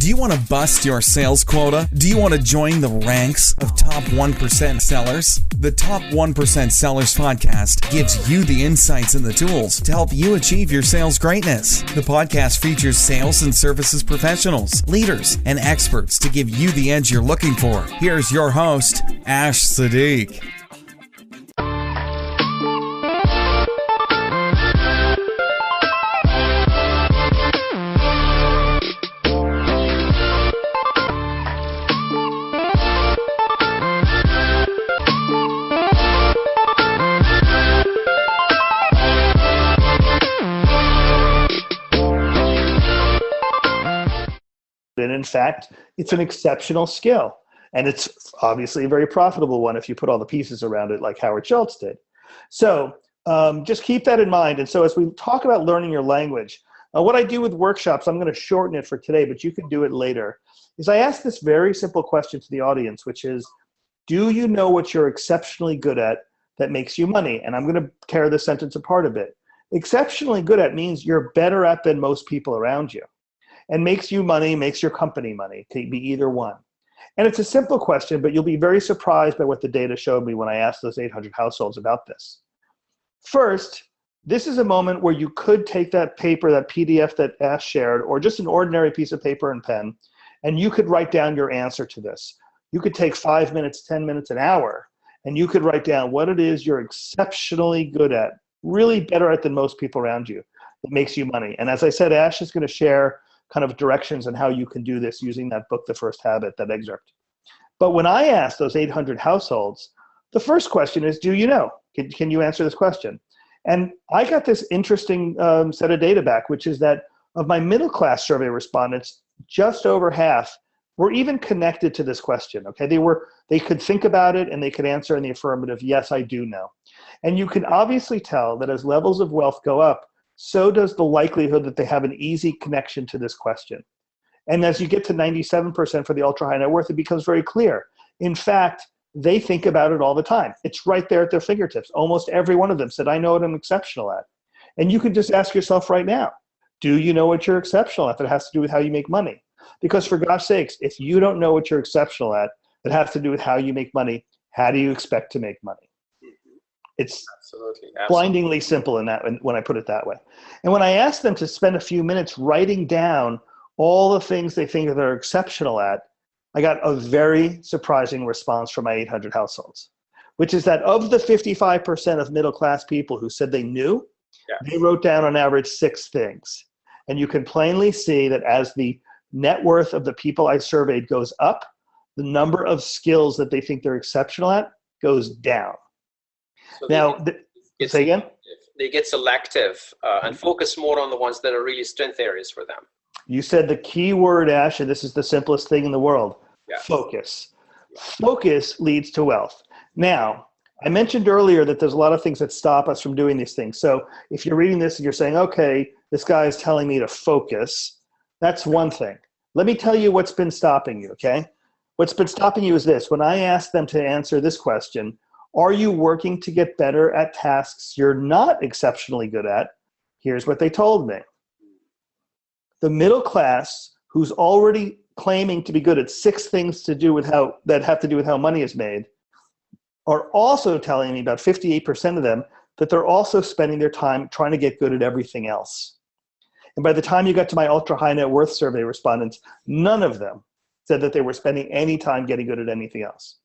Do you want to bust your sales quota? Do you want to join the ranks of top 1% sellers? The Top 1% Sellers podcast gives you the insights and the tools to help you achieve your sales greatness. The podcast features sales and services professionals, leaders, and experts to give you the edge you're looking for. Here's your host, Ash Sadiq. And in fact, it's an exceptional skill. And it's obviously a very profitable one if you put all the pieces around it like Howard Schultz did. So just keep that in mind. And so as we talk about learning your language, what I do with workshops, I'm going to shorten it for today, but you can do it later, is I ask this very simple question to the audience, which is, do you know what you're exceptionally good at that makes you money? And I'm going to tear this sentence apart a bit. Exceptionally good at means you're better at than most people around you. And makes you money, makes your company money. It can be either one. And it's a simple question, but you'll be very surprised by what the data showed me when I asked those 800 households about this. First, this is a moment where you could take that paper, that PDF that Ash shared, or just an ordinary piece of paper and pen, and you could write down your answer to this. You could take 5 minutes, 10 minutes, an hour, and you could write down what it is you're exceptionally good at, really better at than most people around you, that makes you money. And as I said, Ash is going to share kind of directions on how you can do this using that book, The First Habit, that excerpt. But when I asked those 800 households, the first question is, do you know? Can you answer this question? And I got this interesting set of data back, which is that of my middle class survey respondents, just over half were even connected to this question. Okay, they could think about it and they could answer in the affirmative, yes, I do know. And you can obviously tell that as levels of wealth go up, so does the likelihood that they have an easy connection to this question. And as you get to 97% for the ultra high net worth, it becomes very clear. In fact, they think about it all the time. It's right there at their fingertips. Almost every one of them said, I know what I'm exceptional at. And you could just ask yourself right now, do you know what you're exceptional at? That has to do with how you make money. Because for God's sakes, if you don't know what you're exceptional at, that has to do with how you make money, how do you expect to make money? It's absolutely blindingly simple in that when I put it that way. And when I asked them to spend a few minutes writing down all the things they think they're exceptional at, I got a very surprising response from my 800 households, which is that of the 55% of middle class people who said they knew, they wrote down on average 6 things. And you can plainly see that as the net worth of the people I surveyed goes up, the number of skills that they think they're exceptional at goes down. So now, say again? They get selective and focus more on the ones that are really strength areas for them. You said the key word, Ash, and this is the simplest thing in the world, focus. Focus leads to wealth. Now, I mentioned earlier that there's a lot of things that stop us from doing these things. So if you're reading this and you're saying, okay, this guy is telling me to focus, that's one thing. Let me tell you what's been stopping you, okay? What's been stopping you is this. When I asked them to answer this question, are you working to get better at tasks you're not exceptionally good at? Here's what they told me. The middle class, who's already claiming to be good at 6 things to do with that have to do with how money is made, are also telling me, about 58% of them, that they're also spending their time trying to get good at everything else. And by the time you got to my ultra high net worth survey respondents, none of them said that they were spending any time getting good at anything else.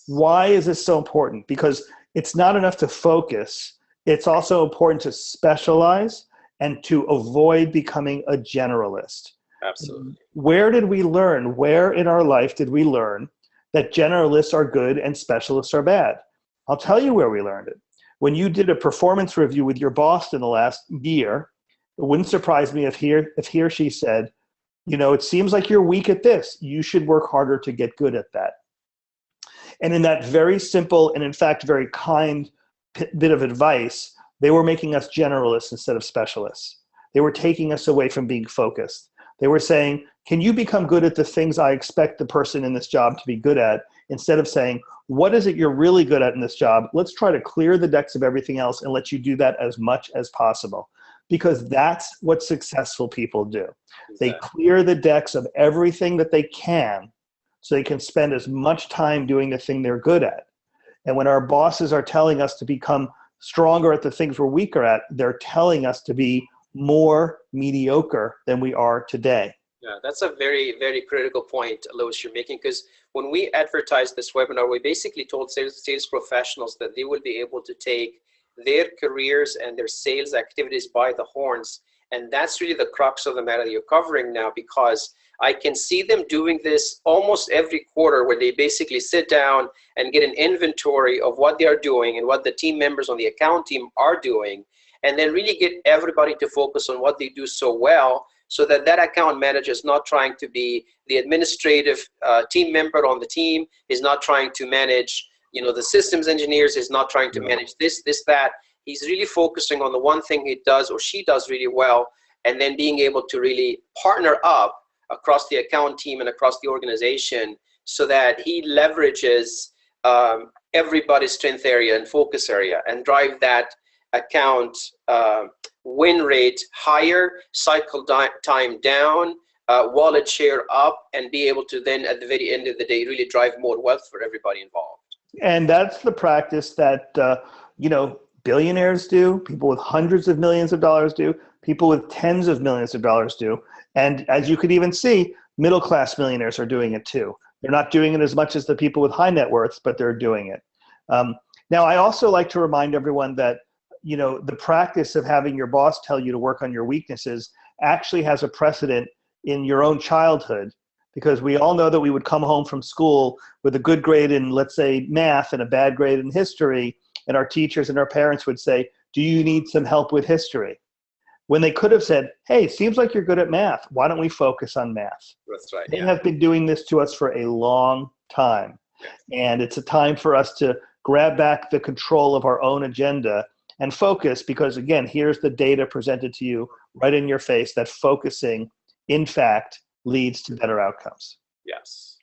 Why is this so important? Because it's not enough to focus. It's also important to specialize and to avoid becoming a generalist. Absolutely. Where did we learn? Where in our life did we learn that generalists are good and specialists are bad? I'll tell you where we learned it. When you did a performance review with your boss in the last year, it wouldn't surprise me if he or she said, you know, it seems like you're weak at this. You should work harder to get good at that. And in that very simple and in fact very kind bit of advice, they were making us generalists instead of specialists. They were taking us away from being focused. They were saying, can you become good at the things I expect the person in this job to be good at, instead of saying, what is it you're really good at in this job? Let's try to clear the decks of everything else and let you do that as much as possible. because that's what successful people do. Exactly. They clear the decks of everything that they can so they can spend as much time doing the thing they're good at. And when our bosses are telling us to become stronger at the things we're weaker at, they're telling us to be more mediocre than we are today. Yeah, that's a very, very critical point, Lewis, you're making, because when we advertised this webinar, we basically told sales professionals that they will be able to take their careers and their sales activities by the horns. And that's really the crux of the matter you're covering now, because I can see them doing this almost every quarter, where they basically sit down and get an inventory of what they are doing and what the team members on the account team are doing, and then really get everybody to focus on what they do so well, so that that account manager is not trying to be the administrative team member on the team, is not trying to manage, the systems engineers, is not trying to manage this, that. He's really focusing on the one thing he does or she does really well, and then being able to really partner up across the account team and across the organization, so that he leverages everybody's strength area and focus area and drive that account win rate higher, cycle time down, wallet share up, and be able to then at the very end of the day really drive more wealth for everybody involved. And that's the practice that billionaires do, people with hundreds of millions of dollars do, people with tens of millions of dollars do. And as you could even see, middle-class millionaires are doing it too. They're not doing it as much as the people with high net worths, but they're doing it. Now, I also like to remind everyone that, the practice of having your boss tell you to work on your weaknesses actually has a precedent in your own childhood, because we all know that we would come home from school with a good grade in, let's say, math and a bad grade in history, and our teachers and our parents would say, "Do you need some help with history?" When they could have said, "Hey, seems like you're good at math. Why don't we focus on math?" That's right. They have been doing this to us for a long time. And it's a time for us to grab back the control of our own agenda and focus, because again, here's the data presented to you right in your face that focusing, in fact, leads to better outcomes. Yes.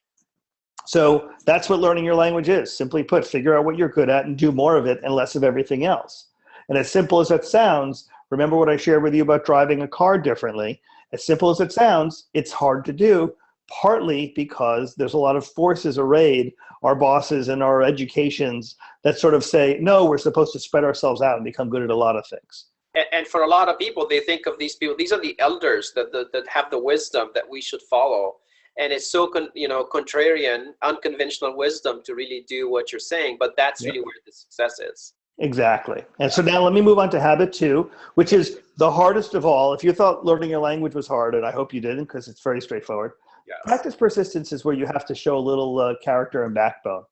So that's what learning your language is. Simply put, figure out what you're good at and do more of it and less of everything else. And as simple as that sounds, remember what I shared with you about driving a car differently. As simple as it sounds, it's hard to do, partly because there's a lot of forces arrayed, our bosses and our educations, that sort of say, no, we're supposed to spread ourselves out and become good at a lot of things. And for a lot of people, they think of these people, these are the elders that have the wisdom that we should follow. And it's so, contrarian, unconventional wisdom to really do what you're saying, but that's really where the success is. Exactly. And so now let me move on to habit 2, which is the hardest of all. If you thought learning your language was hard, and I hope you didn't, because it's very straightforward. Yes. Practice persistence is where you have to show a little character and backbone.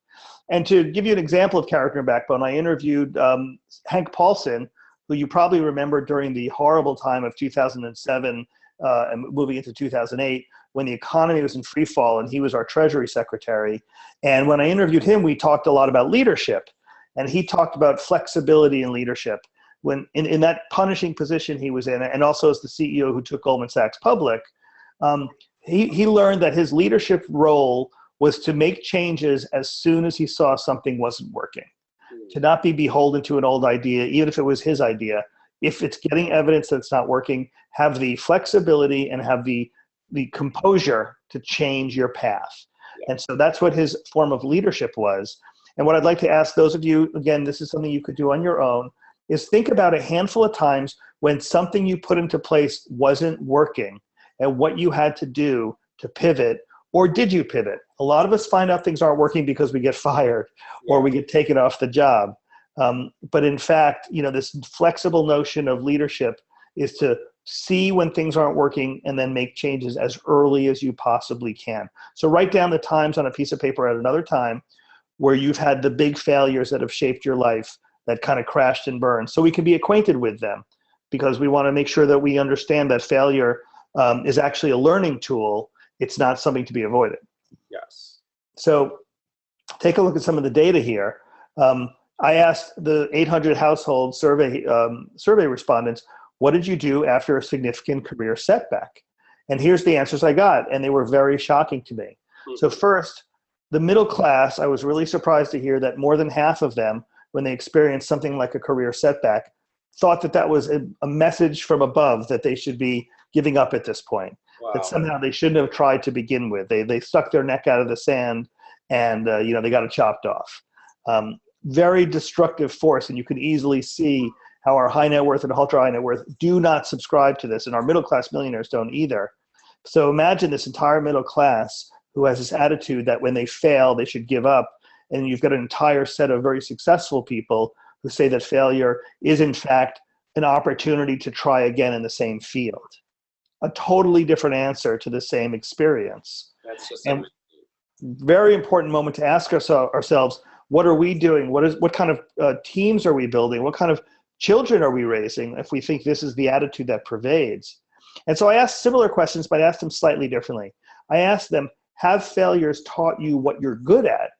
And to give you an example of character and backbone, I interviewed Hank Paulson, who you probably remember during the horrible time of 2007 and moving into 2008, when the economy was in free fall, and he was our Treasury Secretary. And when I interviewed him, we talked a lot about leadership. And he talked about flexibility in leadership. When in that punishing position he was in, and also as the CEO who took Goldman Sachs public, he learned that his leadership role was to make changes as soon as he saw something wasn't working. To not be beholden to an old idea, even if it was his idea. If it's getting evidence that it's not working, have the flexibility and have the composure to change your path. And so that's what his form of leadership was. And what I'd like to ask those of you, again, this is something you could do on your own, is think about a handful of times when something you put into place wasn't working and what you had to do to pivot, or did you pivot? A lot of us find out things aren't working because we get fired or we get taken off the job. But in fact, this flexible notion of leadership is to see when things aren't working and then make changes as early as you possibly can. So write down the times on a piece of paper at another time where you've had the big failures that have shaped your life, that kind of crashed and burned, so we can be acquainted with them, because we want to make sure that we understand that failure is actually a learning tool. It's not something to be avoided. Yes. So take a look at some of the data here. I asked the 800 household survey respondents, what did you do after a significant career setback? And here's the answers I got, and they were very shocking to me. Mm-hmm. So first, the middle class, I was really surprised to hear that more than half of them, when they experienced something like a career setback, thought that that was a message from above that they should be giving up at this point. Wow. That somehow they shouldn't have tried to begin with. They stuck their neck out of the sand, and they got it chopped off. Very destructive force, and you can easily see how our high net worth and ultra high net worth do not subscribe to this, and our middle class millionaires don't either. So imagine this entire middle class who has this attitude that when they fail, they should give up, and you've got an entire set of very successful people who say that failure is in fact an opportunity to try again in the same field. A totally different answer to the same experience. That's just and very important moment to ask ourselves, what are we doing? What kind of teams are we building? What kind of children are we raising if we think this is the attitude that pervades? And so I asked similar questions, but I asked them slightly differently. I asked them, have failures taught you what you're good at?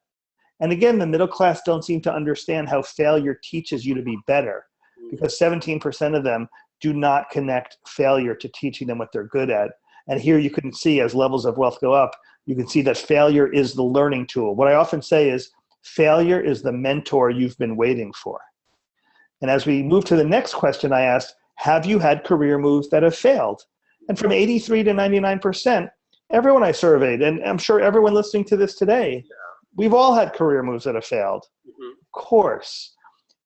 And again, the middle class don't seem to understand how failure teaches you to be better, because 17% of them do not connect failure to teaching them what they're good at. And here you can see, as levels of wealth go up, you can see that failure is the learning tool. What I often say is, failure is the mentor you've been waiting for. And as we move to the next question, I asked, have you had career moves that have failed? And from 83 to 99%, everyone I surveyed, and I'm sure everyone listening to this today, we've all had career moves that have failed. Of course.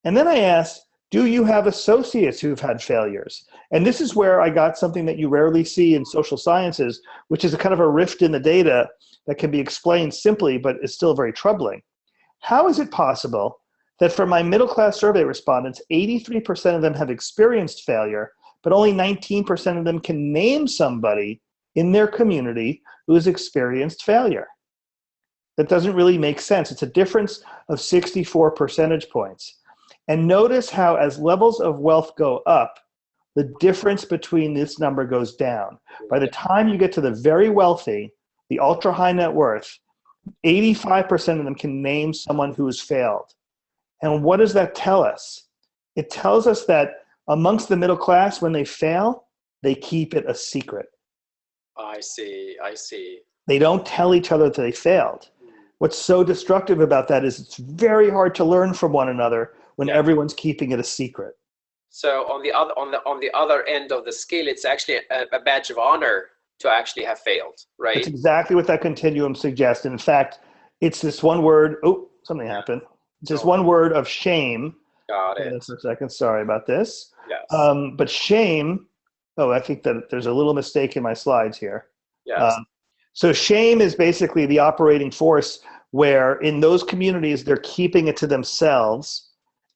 And then I asked, do you have associates who've had failures? And this is where I got something that you rarely see in social sciences, which is a kind of a rift in the data that can be explained simply, but is still very troubling. How is it possible that for my middle class survey respondents, 83% of them have experienced failure, but only 19% of them can name somebody in their community who has experienced failure? That doesn't really make sense. It's a difference of 64 percentage points. And notice how as levels of wealth go up, the difference between this number goes down. By the time you get to the very wealthy, the ultra high net worth, 85% of them can name someone who has failed. And what does that tell us? It tells us that amongst the middle class, when they fail, they keep it a secret. I see. They don't tell each other that they failed. What's so destructive about that is it's very hard to learn from one another when everyone's keeping it a secret. So on the other end of the scale, it's actually a badge of honor to actually have failed, right? It's exactly what that continuum suggests. In fact, it's this one word. Oh, something happened. It's this one word of shame. Got it. For a second. Sorry about this. Yes. But shame. Oh, I think that there's a little mistake in my slides here. Yes. So shame is basically the operating force where in those communities, they're keeping it to themselves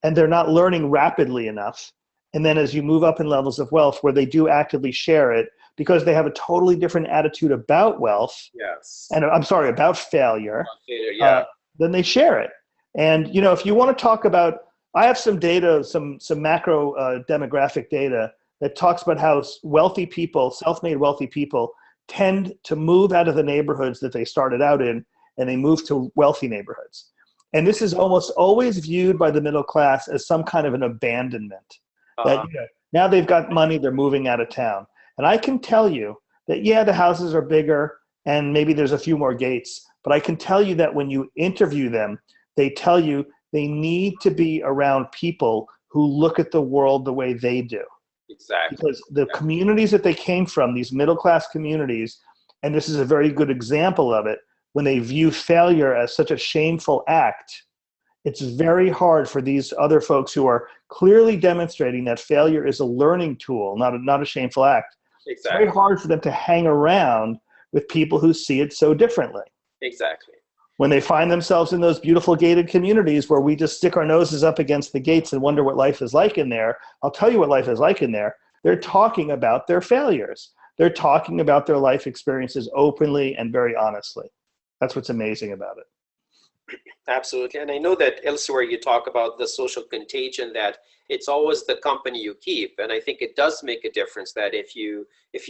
and they're not learning rapidly enough. And then as you move up in levels of wealth where they do actively share it because they have a totally different attitude about wealth. Yes. And I'm sorry, about failure. Yeah. Then they share it. And, if you want to talk about, I have some data, some macro demographic data that talks about how wealthy people, self-made wealthy people, tend to move out of the neighborhoods that they started out in, and they move to wealthy neighborhoods. And this is almost always viewed by the middle class as some kind of an abandonment. That now they've got money, they're moving out of town. And I can tell you that, the houses are bigger and maybe there's a few more gates, but I can tell you that when you interview them, they tell you they need to be around people who look at the world the way they do. Exactly. Because the communities that they came from, these middle-class communities, and this is a very good example of it, when they view failure as such a shameful act, it's very hard for these other folks who are clearly demonstrating that failure is a learning tool, not a shameful act. Exactly. It's very hard for them to hang around with people who see it so differently. Exactly. When they find themselves in those beautiful gated communities where we just stick our noses up against the gates and wonder what life is like in there, I'll tell you what life is like in there. They're talking about their failures. They're talking about their life experiences openly and very honestly. That's what's amazing about it. Absolutely. And I know that elsewhere you talk about the social contagion, that it's always the company you keep. And I think it does make a difference that if you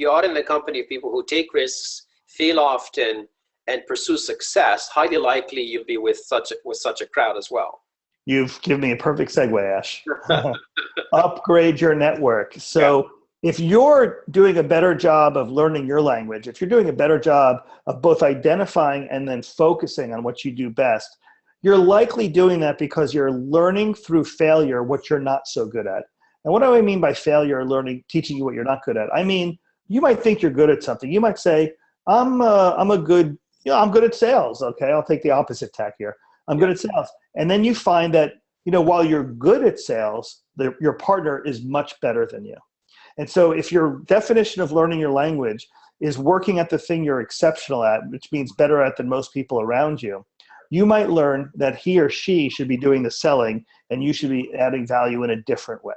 are in the company of people who take risks, fail often, and pursue success, highly likely you'll be with such a crowd as well. You've given me a perfect segue, Ash. Upgrade your network. So if you're doing a better job of learning your language, if you're doing a better job of both identifying and then focusing on what you do best, you're likely doing that because you're learning through failure what you're not so good at. And what do I mean by failure learning, teaching you what you're not good at? I mean, you might think you're good at something. You might say, I'm good at sales. Okay, I'll take the opposite tack here. I'm good at sales. And then you find that, while you're good at sales, your partner is much better than you. And so if your definition of learning your language is working at the thing you're exceptional at, which means better at than most people around you, you might learn that he or she should be doing the selling and you should be adding value in a different way,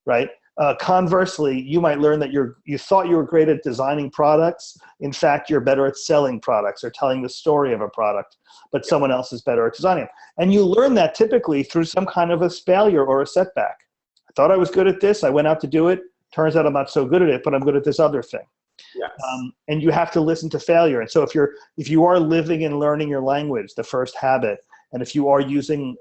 right? Conversely, you might learn that you thought you were great at designing products. In fact, you're better at selling products or telling the story of a product, but someone else is better at designing it. And you learn that typically through some kind of a failure or a setback. I thought I was good at this. I went out to do it. Turns out I'm not so good at it, but I'm good at this other thing. Yes. And you have to listen to failure. And so if you are living and learning your language, the first habit, and if you are using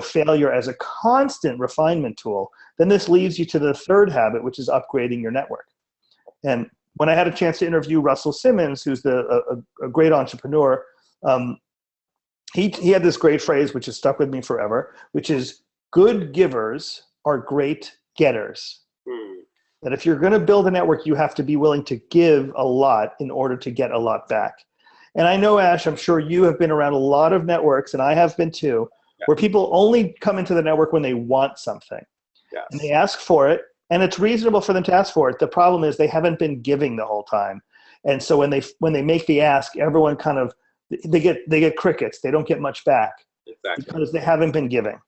failure as a constant refinement tool, then this leads you to the third habit, which is upgrading your network. And when I had a chance to interview Russell Simmons, who's a great entrepreneur, he had this great phrase, which has stuck with me forever, which is good givers are great getters. That if you're going to build a network, you have to be willing to give a lot in order to get a lot back. And I know, Ash, I'm sure you have been around a lot of networks, and I have been too, where people only come into the network when they want something. Yes. And they ask for it, and it's reasonable for them to ask for it. The problem is they haven't been giving the whole time. And so when they make the ask, everyone kind of, they get crickets. They don't get much back. Exactly. Because they haven't been giving.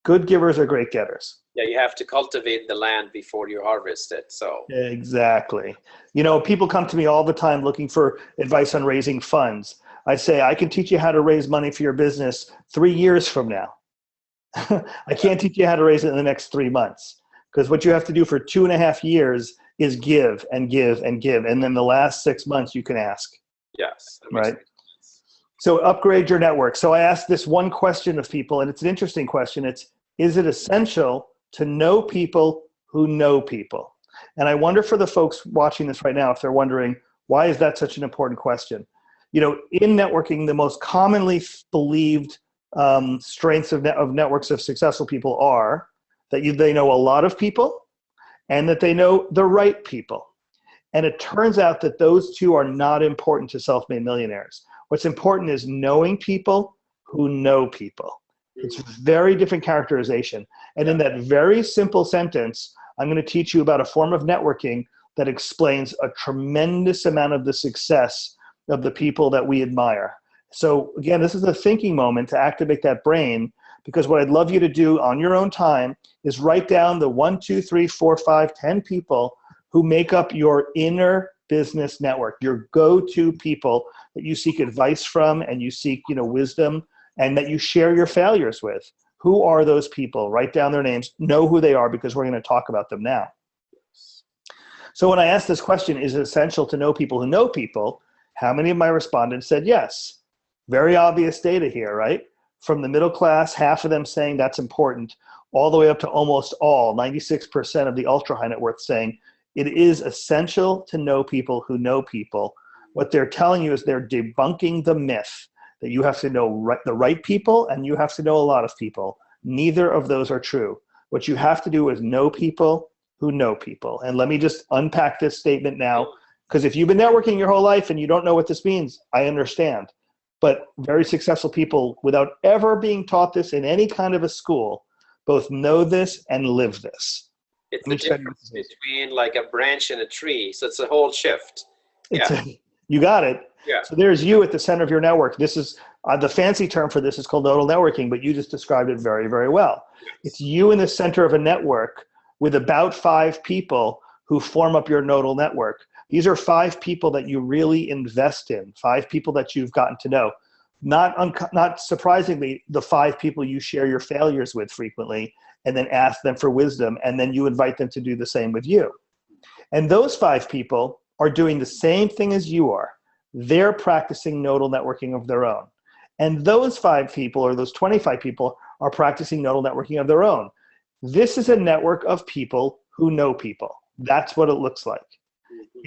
Good givers are great getters. Yeah, you have to cultivate the land before you harvest it. So exactly. People come to me all the time looking for advice on raising funds. I say, I can teach you how to raise money for your business 3 years from now. I can't teach you how to raise it in the next 3 months, because what you have to do for 2.5 years is give and give and give. And then the last 6 months you can ask. Yes. Right. So upgrade your network. So I asked this one question of people, and it's an interesting question. Is it essential to know people who know people? And I wonder for the folks watching this right now, if they're wondering, why is that such an important question? In networking, the most commonly believed strengths of networks of successful people are that they know a lot of people and that they know the right people. And it turns out that those two are not important to self-made millionaires. What's important is knowing people who know people. It's a very different characterization. And in that very simple sentence, I'm going to teach you about a form of networking that explains a tremendous amount of the success of the people that we admire. So again, this is a thinking moment to activate that brain, because what I'd love you to do on your own time is write down the 1, 2, 3, 4, 5, 10 people who make up your inner business network, your go-to people that you seek advice from and you seek, wisdom, and that you share your failures with. Who are those people? Write down their names, know who they are, because we're going to talk about them now. So when I asked this question, is it essential to know people who know people? How many of my respondents said yes? Very obvious data here, right? From the middle class, half of them saying that's important, all the way up to almost all, 96% of the ultra high net worth saying it is essential to know people who know people. What they're telling you is they're debunking the myth that you have to know the right people and you have to know a lot of people. Neither of those are true. What you have to do is know people who know people. And let me just unpack this statement now, because if you've been networking your whole life and you don't know what this means, I understand. But very successful people, without ever being taught this in any kind of a school, both know this and live this. It's the difference between like a branch and a tree. So it's a whole shift. You got it. Yeah. So there's you at the center of your network. This is the fancy term for this is called nodal networking, but you just described it very, very well. Yes. It's you in the center of a network with about 5 people who form up your nodal network. These are 5 people that you really invest in, 5 people that you've gotten to know. Not surprisingly, the 5 people you share your failures with frequently and then ask them for wisdom, and then you invite them to do the same with you. And those 5 people are doing the same thing as you are. They're practicing nodal networking of their own. And those 5 people, or those 25 people, are practicing nodal networking of their own. This is a network of people who know people. That's what it looks like.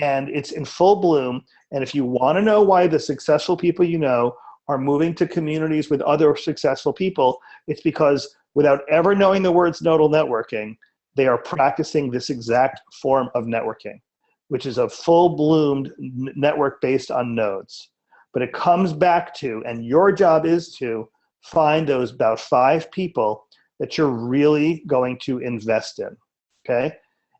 And it's in full bloom. And if you want to know why the successful people you know are moving to communities with other successful people, it's because without ever knowing the words nodal networking, they are practicing this exact form of networking, which is a full-bloomed network based on nodes. But it comes back to, and your job is to find those about 5 people that you're really going to invest in, okay?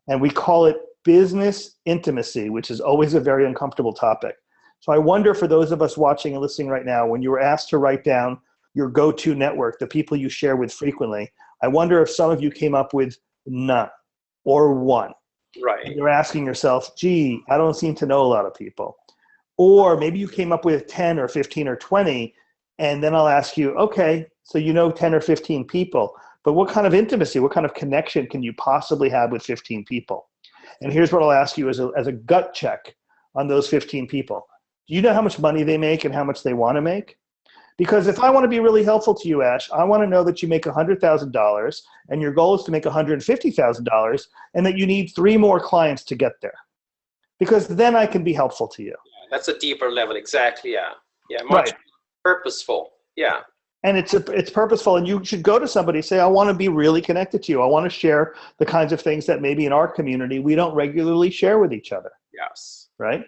And we call it business intimacy, which is always a very uncomfortable topic. So I wonder, for those of us watching and listening right now, when you were asked to write down your go-to network, the people you share with frequently, I wonder if some of you came up with none or one. Right. And you're asking yourself, gee, I don't seem to know a lot of people. Or maybe you came up with 10 or 15 or 20, and then I'll ask you, okay, so you know 10 or 15 people, but what kind of intimacy, what kind of connection can you possibly have with 15 people? And here's what I'll ask you as a gut check on those 15 people. Do you know how much money they make and how much they want to make? Because if I want to be really helpful to you, Ash, I want to know that you make $100,000 and your goal is to make $150,000 and that you need 3 more clients to get there. Because then I can be helpful to you. That's a deeper level. Exactly. Yeah. Yeah. Much purposeful. Yeah. And it's purposeful, and you should go to somebody, say, I want to be really connected to you. I want to share the kinds of things that maybe in our community we don't regularly share with each other. Yes. Right?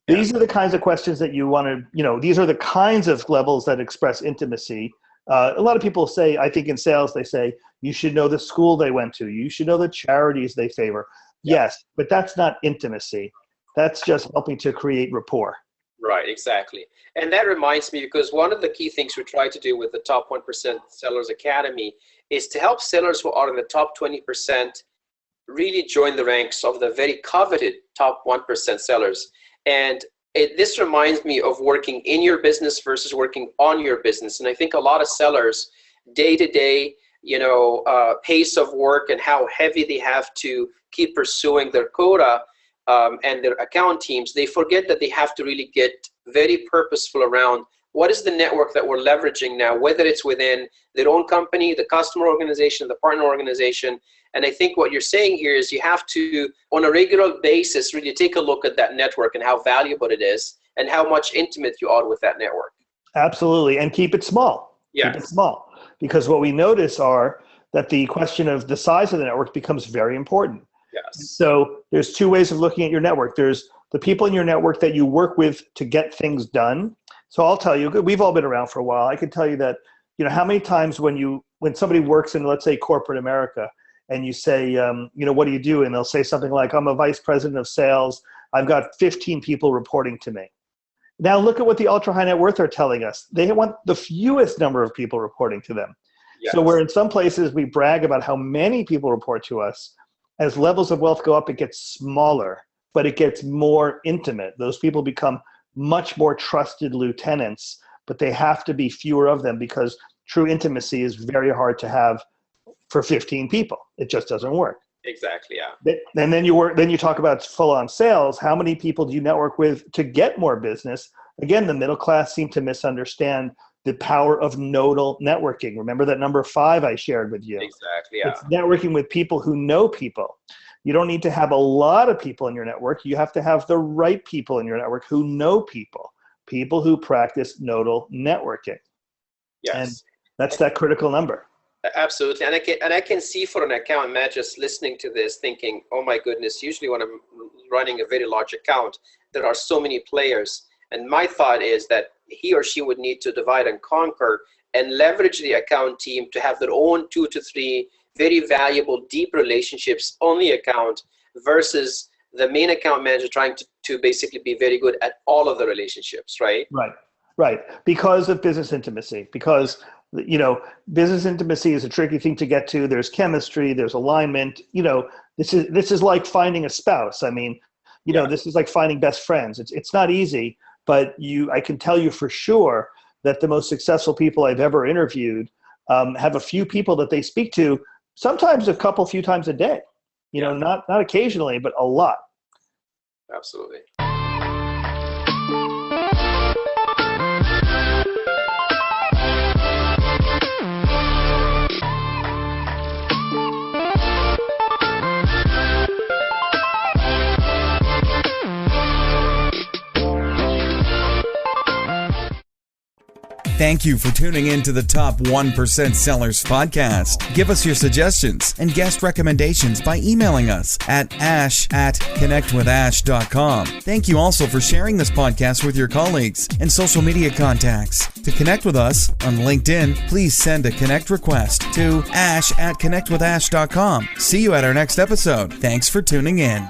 Yeah. These are the kinds of questions that you want to, these are the kinds of levels that express intimacy. A lot of people say, I think in sales, they say, you should know the school they went to. You should know the charities they favor. Yeah. Yes, but that's not intimacy. That's just helping to create rapport. Right, exactly. And that reminds me, because one of the key things we try to do with the Top 1% Sellers Academy is to help sellers who are in the top 20% really join the ranks of the very coveted top 1% sellers. And this reminds me of working in your business versus working on your business. And I think a lot of sellers, day-to-day, pace of work and how heavy they have to keep pursuing their quota, and their account teams, they forget that they have to really get very purposeful around what is the network that we're leveraging now, whether it's within their own company, the customer organization, the partner organization. And I think what you're saying here is you have to, on a regular basis, really take a look at that network and how valuable it is and how much intimate you are with that network. Absolutely. And keep it small. Yeah. Keep it small. Because what we notice are that the question of the size of the network becomes very important. Yes. So there's 2 ways of looking at your network. There's the people in your network that you work with to get things done. So I'll tell you, we've all been around for a while. I can tell you that, how many times when somebody works in, let's say, corporate America, and you say, what do you do? And they'll say something like, I'm a vice president of sales. I've got 15 people reporting to me. Now look at what the ultra high net worth are telling us. They want the fewest number of people reporting to them. Yes. So where in some places we brag about how many people report to us, as levels of wealth go up, it gets smaller, but it gets more intimate. Those people become much more trusted lieutenants, but they have to be fewer of them because true intimacy is very hard to have for 15 people. It just doesn't work. Exactly, yeah. And then you talk about full-on sales. How many people do you network with to get more business? Again, the middle class seem to misunderstand the power of nodal networking. Remember that number 5 I shared with you? Exactly, yeah. It's networking with people who know people. You don't need to have a lot of people in your network. You have to have the right people in your network who know people who practice nodal networking. Yes. And that's that critical number. Absolutely. And I can see for an account manager just listening to this thinking, oh my goodness, usually when I'm running a very large account, there are so many players. And my thought is that he or she would need to divide and conquer and leverage the account team to have their own 2 to 3 very valuable, deep relationships on the account versus the main account manager trying to basically be very good at all of the relationships, right? Right. Because of business intimacy. Because, business intimacy is a tricky thing to get to. There's chemistry, there's alignment. This is like finding a spouse. I mean, this is like finding best friends. It's not easy. But I can tell you for sure that the most successful people I've ever interviewed have a few people that they speak to, sometimes a few times a day. Not occasionally, but a lot. Absolutely. Thank you for tuning in to the Top 1% Sellers podcast. Give us your suggestions and guest recommendations by emailing us at ash@connectwithash.com. Thank you also for sharing this podcast with your colleagues and social media contacts. To connect with us on LinkedIn, please send a connect request to ash@connectwithash.com. See you at our next episode. Thanks for tuning in.